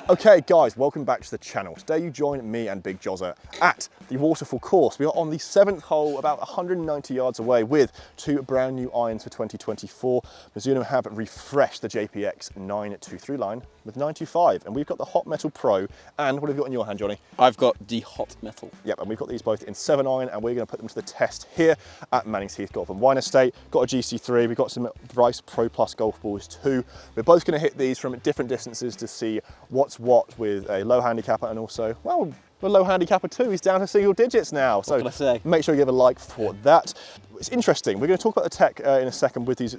Okay guys, welcome back to the channel. Today you join me and Big Jozza at the waterfall course. We are on the 7th hole, about 190 yards away, with two brand new irons for 2024. Mizuno have refreshed the JPX925 line with 925, and we've got the Hot Metal Pro, and what have you got in your hand, Johnny? I've got the Hot Metal. Yep, and we've got these both in 7 iron, and we're going to put them to the test here at Manning's Heath Golf and Wine Estate. Got a GC3, we've got some Bryce Pro Plus golf balls too. We're both going to hit these from different distances to see what's what with a low handicapper, and also, well, the low handicapper too. He's down to single digits now. What can I say? Make sure you give a like for that. It's interesting. We're going to talk about the tech in a second with these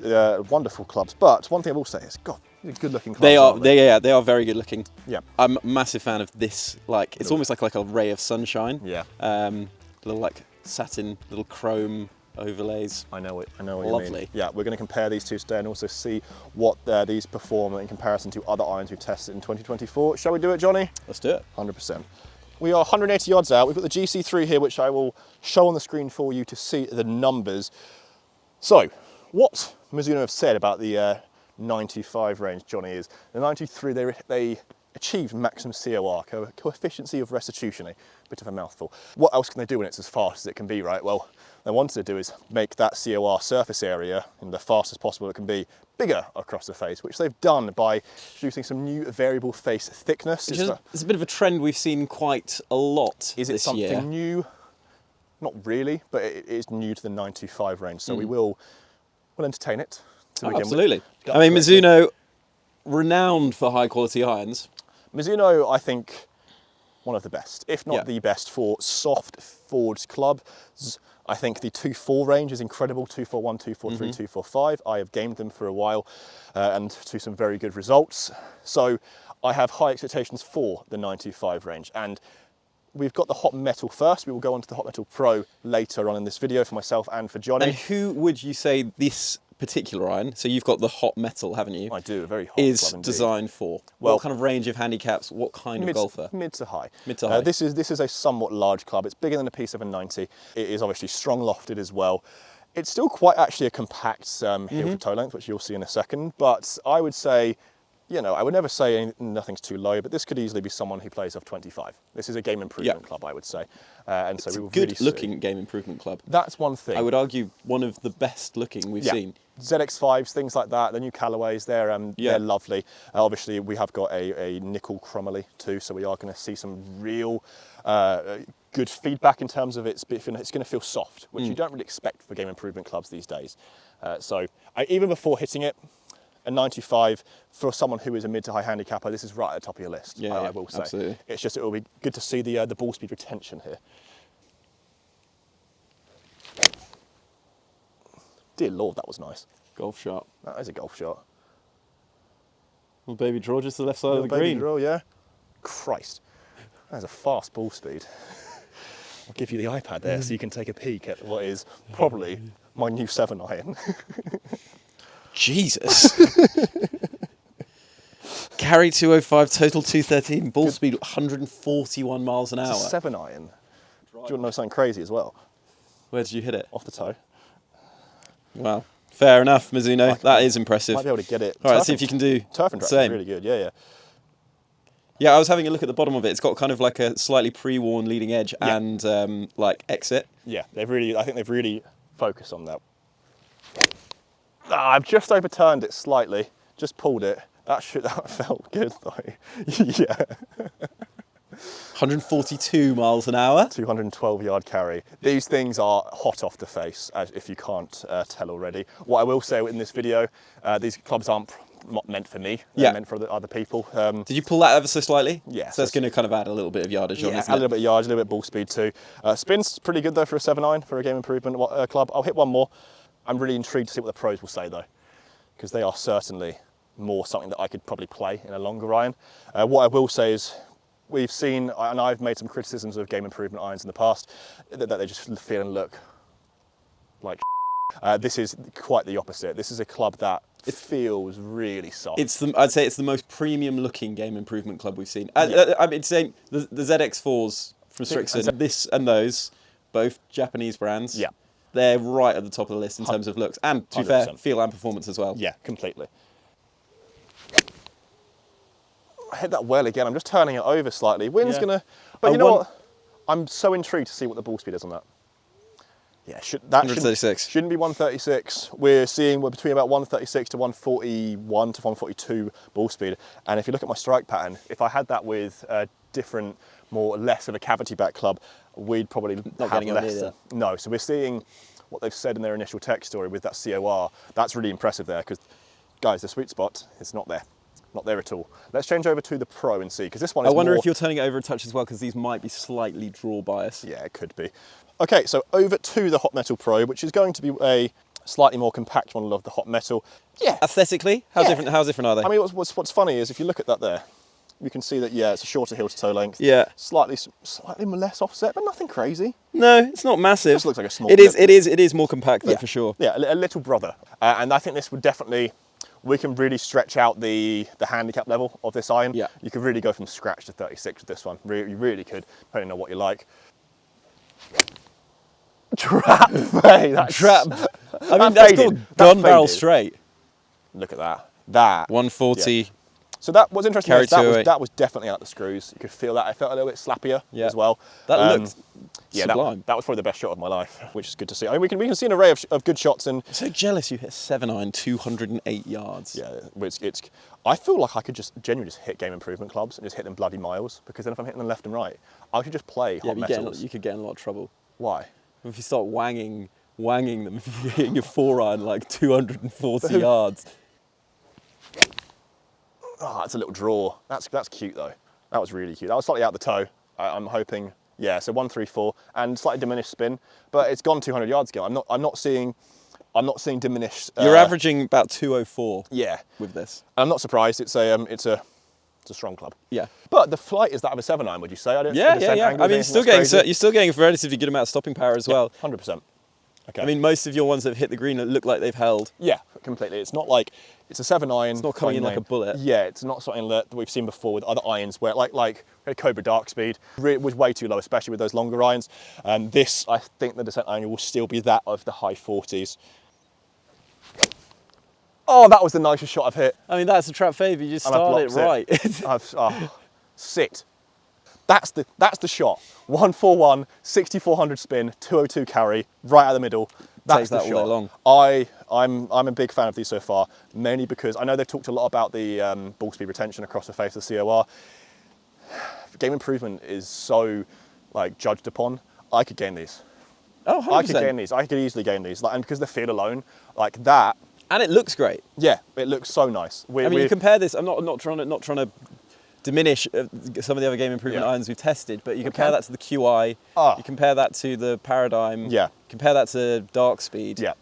wonderful clubs, but one thing I will say is, God, these are good looking clubs. They are very good looking. Yeah. I'm a massive fan of this, it's almost like a ray of sunshine. Yeah. Little like satin, little chrome overlays. I know what you mean. Lovely. Yeah, we're going to compare these two today and also see what these perform in comparison to other irons we've tested in 2024. Shall we do it, Johnny? Let's do it. 100%. We are 180 yards out. We've got the GC3 here, which I will show on the screen for you to see the numbers. So, what Mizuno have said about the 95 range, Johnny, is the 93, they achieved maximum COR, coefficient of restitution, a bit of a mouthful. What else can they do when it's as fast as it can be, right? Well, they wanted to do is make that COR surface area in the fastest possible it can be bigger across the face, which they've done by introducing some new variable face thickness. It's a bit of a trend we've seen quite a lot this year. Is it something new? Not really, but it is new to the 925 range, so we'll entertain it to begin absolutely. with. I mean, Mizuno, renowned for high quality irons. Mizuno, I think, one of the best, if not the best, for soft forged clubs. I think the 2.4 range is incredible, 241, 243, 245. I have gamed them for a while and to some very good results. So I have high expectations for the 925 range. And we've got the Hot Metal first. We will go on to the Hot Metal Pro later on in this video for myself and for Johnny. And who would you say this particular iron, so you've got the Hot Metal, haven't you? I do, a very hot is club indeed. Designed for? Well, what kind of range of handicaps, what kind of golfer? Mid to high. Mid to high. This is a somewhat large club. It's bigger than a P790. It is obviously strong lofted as well. It's still quite actually a compact heel to toe length, which you'll see in a second, but I would say, you know, I would never say nothing's too low, but this could easily be someone who plays off 25. This is a game improvement club, I would say. And so we will good looking game improvement club. That's one thing. I would argue one of the best looking we've seen. ZX5s, things like that, the new Callaway's, they're lovely. Obviously, we have got a nickel chromoly too, so we are going to see some real good feedback in terms of it's going to feel soft, which you don't really expect for game improvement clubs these days. Even before hitting it, a 95 for someone who is a mid to high handicapper, this is right at the top of your list. I will say. Absolutely. It's just, it will be good to see the ball speed retention here. Dear Lord, that was nice. Golf shot. That is a golf shot. Little baby draw just to the left side of the Baby green. draw, yeah. Christ, that's a fast ball speed. I'll give you the iPad there so you can take a peek at what is probably my new 7 iron. Jesus. Carry 205, total 213, ball speed 141 miles an hour. It's a 7 iron. Do you want to know something crazy as well? Where did you hit it? Off the toe. Wow. Fair enough, Mizuno. That is impressive. Might be able to get it. All right, see if you can do turf and track same. Really good, yeah. Yeah, I was having a look at the bottom of it. It's got kind of like a slightly pre-worn leading edge and like exit. Yeah, I think they've really focused on that. I've just overturned it slightly, just pulled it. That felt good though. Yeah. 142 miles an hour. 212 yard carry. These things are hot off the face, if you can't tell already. What I will say in this video, these clubs aren't not meant for me, they're meant for other people. Did you pull that ever so slightly? Yeah. So that's going to kind of add a little bit of yardage on, isn't it? A little bit of yardage, a little bit of ball speed too. Spin's pretty good though for a 7-iron, for a game improvement club. I'll hit one more. I'm really intrigued to see what the pros will say though, because they are certainly more something that I could probably play in a longer iron. What I will say is, we've seen, and I've made some criticisms of game improvement irons in the past, that they just feel and look like this is quite the opposite. This is a club that feels really soft. I'd say it's the most premium looking game improvement club we've seen. I mean, saying the ZX4s from Strixon, this and those, both Japanese brands. Yeah. They're right at the top of the list in terms of looks, and to be fair, feel and performance as well. Yeah, completely. I hit that well again. I'm just turning it over slightly. Wind's Yeah. gonna, but you know what? I'm so intrigued to see what the ball speed is on that. Yeah, that 136. Shouldn't be 136. We're between about 136 to 141 to 142 ball speed. And if you look at my strike pattern, if I had that with a different, less of a cavity back club, we'd probably have less. No, so we're seeing what they've said in their initial tech story with that COR. That's really impressive there because, guys, the sweet spot is not there. Not there at all. Let's change over to the Pro and see, because this one is I wonder if you're turning it over a touch as well, because these might be slightly draw bias. Yeah, it could be. Okay, so over to the Hot Metal Pro, which is going to be a slightly more compact model of the Hot Metal. Yeah. Aesthetically, how different are they? I mean, what's funny is if you look at that there, you can see that, yeah, it's a shorter heel to toe length. Yeah. Slightly less offset, but nothing crazy. No, it's not massive. It just looks like a small It is more compact though, for sure. Yeah, a little brother. And I think this would definitely, we can really stretch out the handicap level of this iron. Yeah. You could really go from scratch to 36 with this one. You really could, depending on what you like. Trap, hey, that's trap. I mean, that's called gun barrel straight. Look at that. That 140. Yeah. So that was interesting. That was definitely out the screws. You could feel that. I felt a little bit slappier as well. That looked sublime. That was probably the best shot of my life, which is good to see. I mean, we can see an array of good shots. And I'm so jealous you hit 7-iron 208 yards. Yeah, I feel like I could just genuinely just hit game improvement clubs and just hit them bloody miles, because then if I'm hitting them left and right, I could just play hot metals. You could get in a lot of trouble. Why? If you start wanging them, if you're hitting your 4-iron like 240 yards. Oh, that's a little draw. That's cute though. That was really cute. That was slightly out the toe. I'm hoping, yeah. So 134 and slightly diminished spin, but it's gone 200 yards again. I'm not seeing diminished. You're averaging about 204. Yeah. With this. I'm not surprised. It's a strong club. Yeah. But the flight is that of a 7-iron, would you say? Yeah. I mean, you're still getting a relatively good amount of stopping power as well. 100%. Okay. I mean, most of your ones that have hit the green look like they've held. Yeah, completely. It's not like it's a 7-iron. It's not coming in like a bullet. Yeah, it's not something that we've seen before with other irons where, like Cobra Dark Speed, it was way too low, especially with those longer irons. This, I think the descent angle will still be that of the high 40s. Oh, that was the nicest shot I've hit. I mean, that's a trap favour. You just started it right. Sit. That's the shot. 141, 6400 spin, 202 carry, right out the middle. That's the shot. All day long. I'm a big fan of these so far, mainly because I know they've talked a lot about the ball speed retention across the face of the COR. Game improvement is so judged upon. I could gain these. Oh, 100%. I could gain these. I could easily gain these. And because the feel alone, like that. And it looks great. Yeah, it looks so nice. You compare this. I'm not trying to diminish some of the other game improvement irons we've tested, but you compare that to the QI. You compare that to the Paradigm. Yeah. Compare that to Dark Speed. Yeah.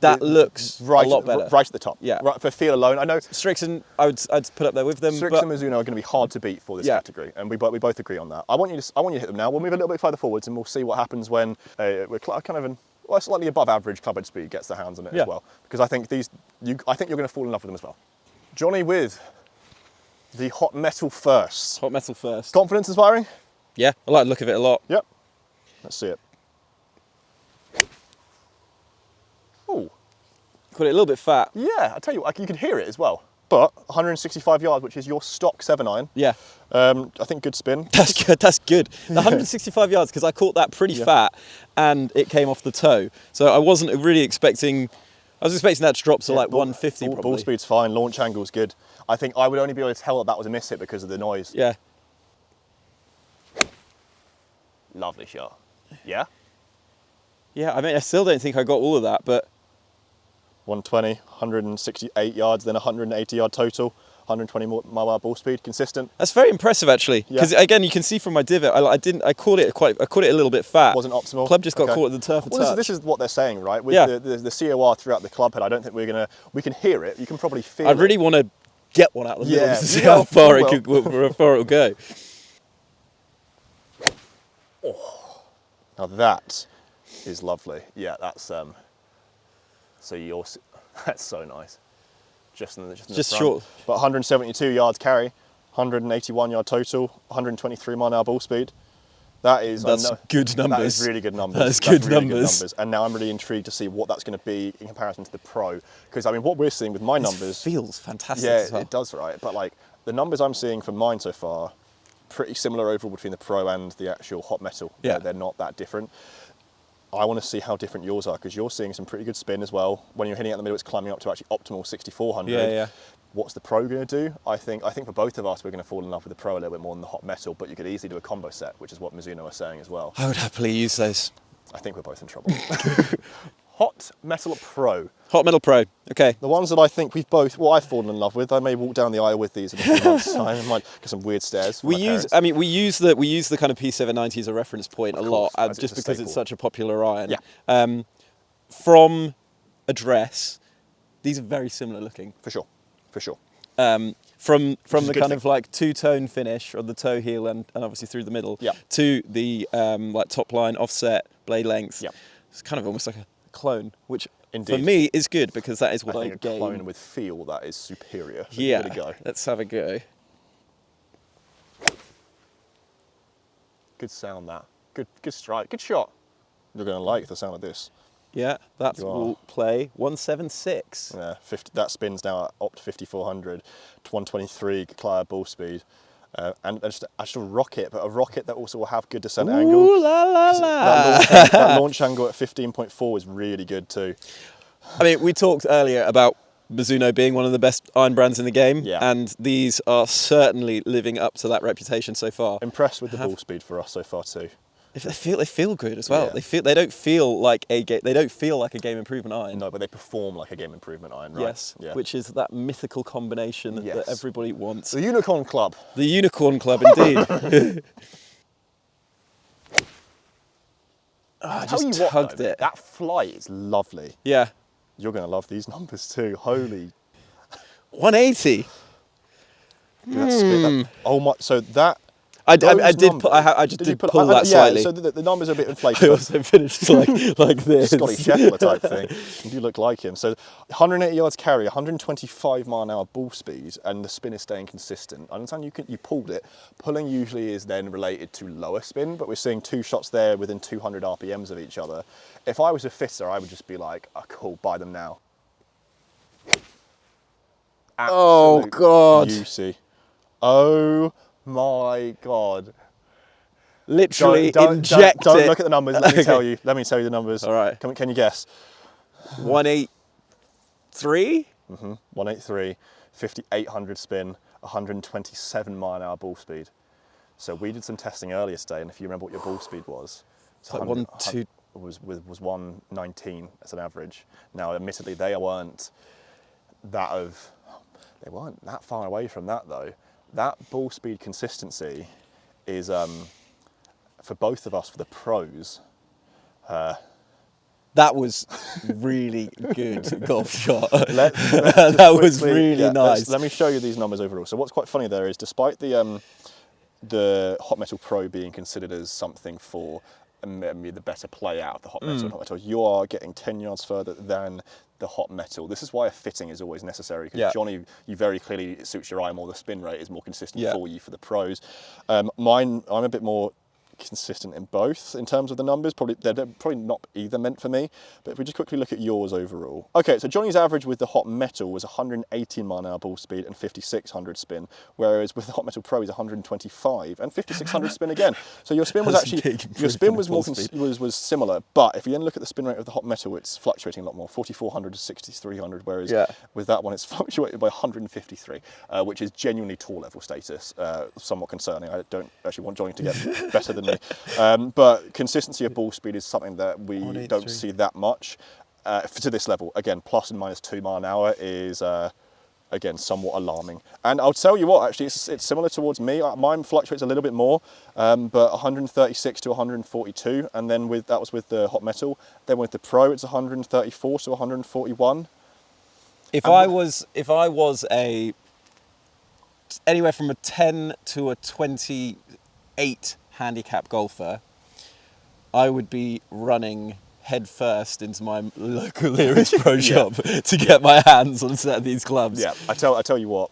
That looks a lot better. Right at the top. Yeah. Right, for feel alone, I know. Strixon, I'd put up there with them. Strixon and Mizuno are going to be hard to beat for this category, and we both agree on that. I want you to hit them now. We'll move a little bit further forwards, and we'll see what happens when we're kind of slightly above average club head speed gets their hands on it as well. Because I think you're going to fall in love with them as well. Johnny with the Hot Metal first. Hot Metal first. Confidence inspiring? Yeah, I like the look of it a lot. Yep. Let's see it. Oh. Got it a little bit fat. Yeah, I tell you what, you can hear it as well. But 165 yards, which is your stock 7-iron. Yeah. I think good spin. That's good. That's good. The 165 yards, because I caught that pretty fat, and it came off the toe. So I wasn't really expecting. I was expecting that to drop to like 150 probably. Ball speed's fine. Launch angle's good. I think I would only be able to tell that was a miss hit because of the noise. Yeah. Lovely shot. Yeah. Yeah. I mean, I still don't think I got all of that, but. 120, 168 yards, then 180 yard total, 120 mile per hour ball speed, consistent. That's very impressive actually, because again, you can see from my divot, I caught it a little bit fat. Wasn't optimal. Club just got caught at the turf. This is what they're saying, right? With the COR throughout the club head, I don't think we can hear it. You can probably feel it. I really want to get one out of the middle to see how far it'll go. Oh, now that is lovely. Yeah, that's that's so nice. Just in the front. Short. But 172 yards carry, 181 yard total, 123 mile an hour ball speed. That's good numbers. That is really good numbers. That's good numbers. And now I'm really intrigued to see what that's going to be in comparison to the Pro. Because I mean, what we're seeing with my numbers feels fantastic. Yeah, as well. it does, right? But the numbers I'm seeing for mine so far, pretty similar overall between the Pro and the actual Hot Metal. Yeah. They're not that different. I want to see how different yours are, because you're seeing some pretty good spin as well. When you're hitting it in the middle, it's climbing up to actually optimal 6400. Yeah. What's the Pro going to do? I think for both of us, we're going to fall in love with the Pro a little bit more than the Hot Metal, but you could easily do a combo set, which is what Mizuno are saying as well. I would happily use those. I think we're both in trouble. Hot Metal Pro. Hot Metal Pro. Okay. The ones that I think I've fallen in love with. I may walk down the aisle with these in a few months' time. I might get some weird stares from my parents. We use the kind of P790 as a reference point a lot, just because it's such a popular iron. Yeah. From address, these are very similar looking. For sure. From the kind thing. of like two-tone finish on the toe heel and obviously through the middle, Yeah. to the like top line offset blade length. Yeah. It's kind of almost like a clone, which Indeed. for me is good, because that is what I think a gain. clone with feel, that is superior. So Yeah. give it a go. Let's have a go. Good sound, that. Good strike. Good shot. You're going to like the sound of this. Yeah, that You are. will play 176. Yeah, 50, that spins now at Opt 5400 to 123 Clio ball speed. And just a actual rocket, but a rocket that also will have good descent angle. Ooh la la 'Cause la! that launch angle at 15.4 is really good too. I mean, we talked earlier about Mizuno being one of the best iron brands in the game, Yeah. and these are certainly living up to that reputation so far. Impressed with the ball speed for us so far too. They feel good as well. Yeah. They don't feel like a game improvement iron. No, but they perform like a game improvement iron, right? Yes, Yeah. which is that mythical combination Yes. that everybody wants. The Unicorn Club. The Unicorn Club, indeed. I Tell just you what, tugged though, it. that flight is lovely. Yeah, You're going to love these numbers too. Holy. 180. That spin, that, oh my, so that. I those did. numbers- I just you did put- pull that yeah, slightly. so the numbers are a bit I inflated. also finished like this. Scotty Scheffler type thing. You look like him. So 180 yards carry, 125 mile an hour ball speed, and the spin is staying consistent. I understand you pulled it. Pulling usually is then related to lower spin, but we're seeing two shots there within 200 RPMs of each other. If I was a fitter, I would just be like, oh, cool, buy them now. Oh, Absolute God. Juicy. Oh my God. Literally Don't inject it. look at the numbers. Let me tell you. Let me tell you the numbers. All right. Can you guess? 183. 183, 5800 spin, 127 mile an hour ball speed. So we did some testing earlier today, and if you remember what your ball speed was, It's like 1-2. was 119 as an average. Now, admittedly, they weren't that far away from that though. That ball speed consistency is for both of us, for the pros. That was really good golf shot. Let's That was quickly- really yeah, nice. Let me show you these numbers overall. So what's quite funny there is, despite the Hot Metal Pro being considered as something for maybe the better play out of the Hot Metal and Hot Metal, you are getting 10 yards further than the Hot Metal. This is why a fitting is always necessary, because Yeah. Johnny, you very clearly, it suits your eye more. The spin rate is more consistent Yeah. for you for the pros. Mine, I'm a bit more consistent in both in terms of the numbers. They're probably not either meant for me, but if we just quickly look at yours overall. Okay, so Johnny's average with the Hot Metal was 118 mile an hour ball speed and 5600 spin, whereas with the Hot Metal Pro is 125 and 5600 spin again. So your spin was That's a actually, big your spin was improvement more in ball speed. was similar, but if you then look at the spin rate of the Hot Metal, it's fluctuating a lot more, 4400 to 6300, whereas Yeah. with that one it's fluctuated by 153, which is genuinely tour level status, somewhat concerning. I don't actually want Johnny to get better than me. But consistency of ball speed is something that we 183. don't see that much to this level. Again, plus and minus 2 mile an hour is, again, somewhat alarming. And I'll tell you what, actually, it's similar towards me. Mine fluctuates a little bit more, but 136 to 142. And then that was with the Hot Metal. Then with the Pro, it's 134 to 141. If I was anywhere from a 10 to a 28 handicap golfer, I would be running head first into my local Leary's Pro shop to get my hands on a set of these clubs. Yeah, I tell you what,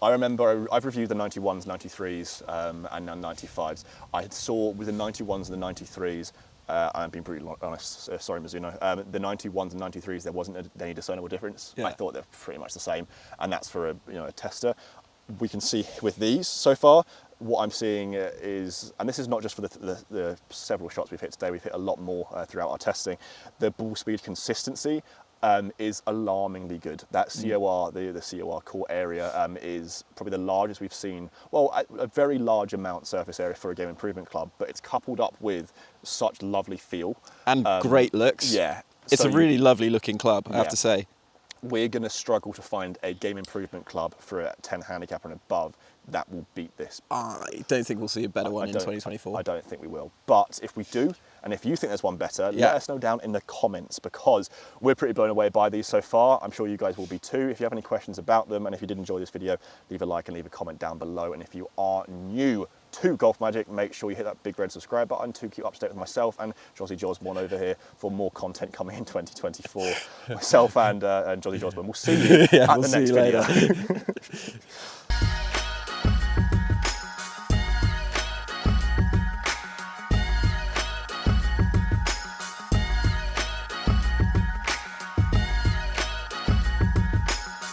I remember I've reviewed the 91s, 93s, and now 95s. I saw with the 91s and the 93s, I'm being brutally honest, sorry Mizuno, the 91s and 93s, there wasn't any discernible difference. Yeah. I thought they're pretty much the same, and that's for a tester. we can see with these so far, what I'm seeing is, and this is not just for the several shots we've hit today, we've hit a lot more throughout our testing, the ball speed consistency is alarmingly good. That COR, the COR core area is probably the largest we've seen, well, a very large amount surface area for a game improvement club, but it's coupled up with such lovely feel. And great looks. Yeah. It's So a really lovely looking club, I have to say. We're going to struggle to find a game improvement club for a 10 handicap and above that will beat this. I don't think we'll see a better one in 2024. I don't think we will. But if we do, and if you think there's one better, let us know down in the comments, because we're pretty blown away by these so far. I'm sure you guys will be too. If you have any questions about them, and if you did enjoy this video, leave a like and leave a comment down below. And if you are new to Golf Magic, make sure you hit that big red subscribe button to keep up to date with myself and Jozzy Josborn over here for more content coming in 2024. Myself and Jozzy Josborn. We'll see you at the next video.